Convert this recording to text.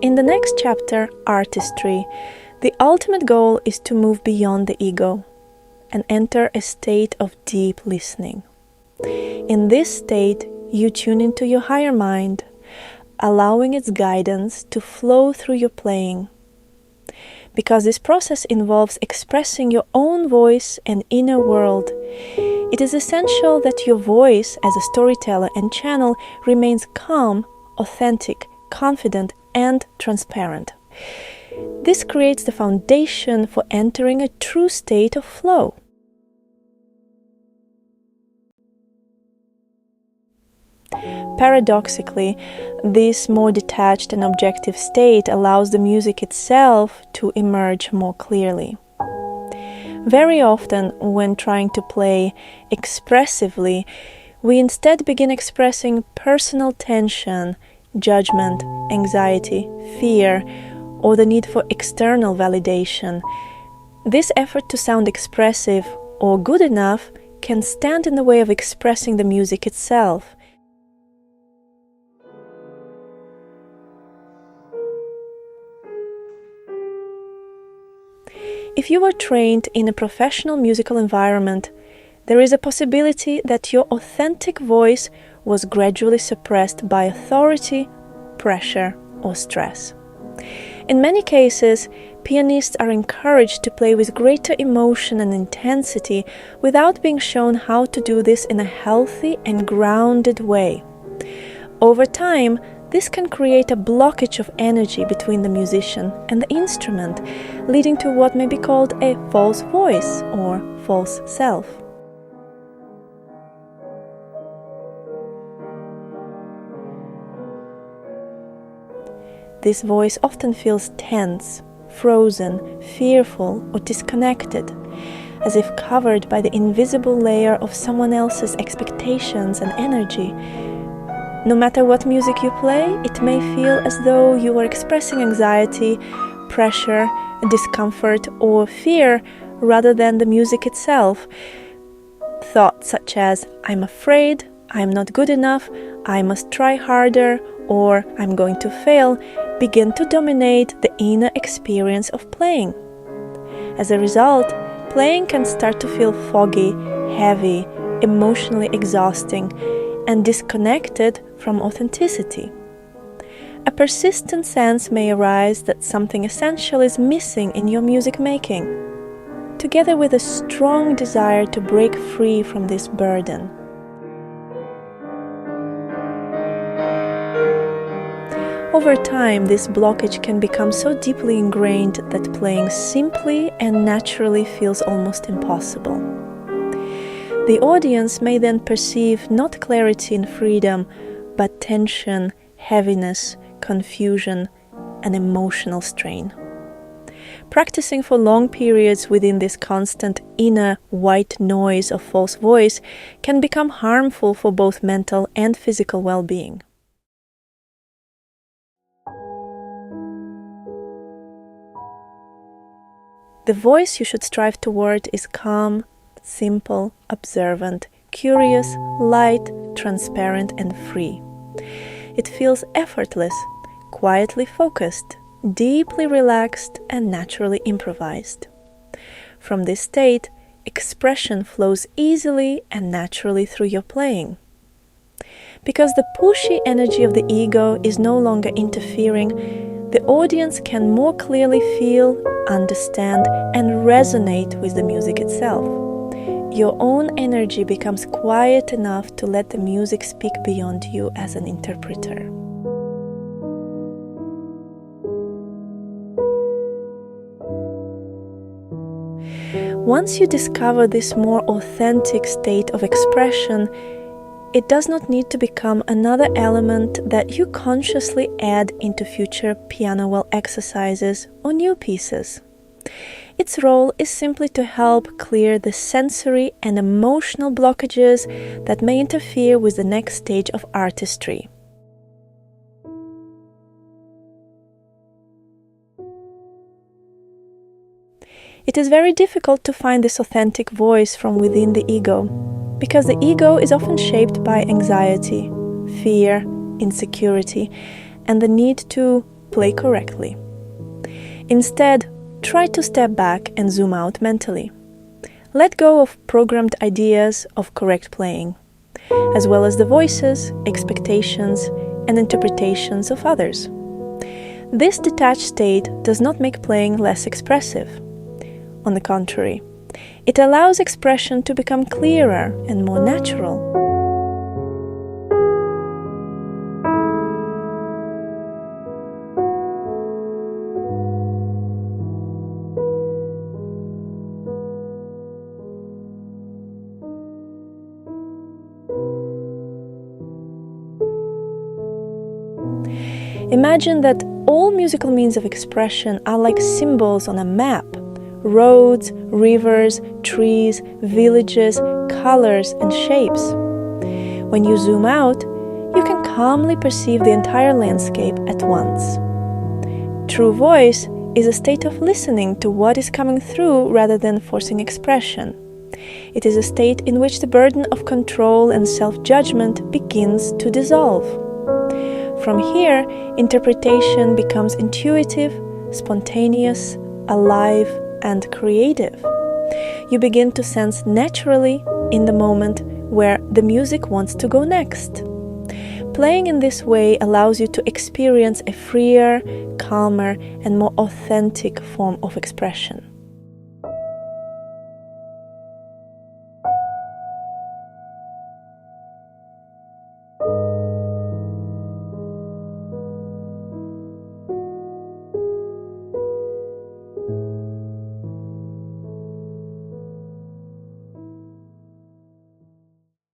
In the next chapter, Artistry, the ultimate goal is to move beyond the ego and enter a state of deep listening. In this state, you tune into your higher mind, allowing its guidance to flow through your playing. Because this process involves expressing your own voice and inner world, it is essential that your voice as a storyteller and channel remains calm, authentic, confident, and transparent. This creates the foundation for entering a true state of flow. Paradoxically, this more detached and objective state allows the music itself to emerge more clearly. Very often, when trying to play expressively, we instead begin expressing personal tension, judgment, anxiety, fear, or the need for external validation. This effort to sound expressive or good enough can stand in the way of expressing the music itself. If you are trained in a professional musical environment, there is a possibility that your authentic voice was gradually suppressed by authority, pressure, or stress. In many cases, pianists are encouraged to play with greater emotion and intensity without being shown how to do this in a healthy and grounded way. Over time, this can create a blockage of energy between the musician and the instrument, leading to what may be called a false voice or false self. This voice often feels tense, frozen, fearful, or disconnected, as if covered by the invisible layer of someone else's expectations and energy. No matter what music you play, it may feel as though you are expressing anxiety, pressure, discomfort, or fear rather than the music itself. Thoughts such as, "I'm afraid," "I'm not good enough," "I must try harder," or "I'm going to fail," begin to dominate the inner experience of playing. As a result, playing can start to feel foggy, heavy, emotionally exhausting, and disconnected from authenticity. A persistent sense may arise that something essential is missing in your music making, together with a strong desire to break free from this burden. Over time, this blockage can become so deeply ingrained that playing simply and naturally feels almost impossible. The audience may then perceive not clarity and freedom, but tension, heaviness, confusion, and emotional strain. Practicing for long periods within this constant inner white noise of false voice can become harmful for both mental and physical well-being. The voice you should strive toward is calm, simple, observant, curious, light, transparent, and free. It feels effortless, quietly focused, deeply relaxed, and naturally improvised. From this state, expression flows easily and naturally through your playing. Because the pushy energy of the ego is no longer interfering, the audience can more clearly feel, understand, and resonate with the music itself. Your own energy becomes quiet enough to let the music speak beyond you as an interpreter. Once you discover this more authentic state of expression, it does not need to become another element that you consciously add into future PianoWell exercises or new pieces. Its role is simply to help clear the sensory and emotional blockages that may interfere with the next stage of artistry. It is very difficult to find this authentic voice from within the ego, because the ego is often shaped by anxiety, fear, insecurity, and the need to play correctly. Instead, try to step back and zoom out mentally. Let go of programmed ideas of correct playing, as well as the voices, expectations, and interpretations of others. This detached state does not make playing less expressive. On the contrary, it allows expression to become clearer and more natural. Imagine that all musical means of expression are like symbols on a map: roads, rivers, trees, villages, colors, and shapes. When you zoom out, you can calmly perceive the entire landscape at once. True voice is a state of listening to what is coming through rather than forcing expression. It is a state in which the burden of control and self-judgment begins to dissolve. From here, interpretation becomes intuitive, spontaneous, alive, and creative. You begin to sense naturally in the moment where the music wants to go next. Playing in this way allows you to experience a freer, calmer, and more authentic form of expression.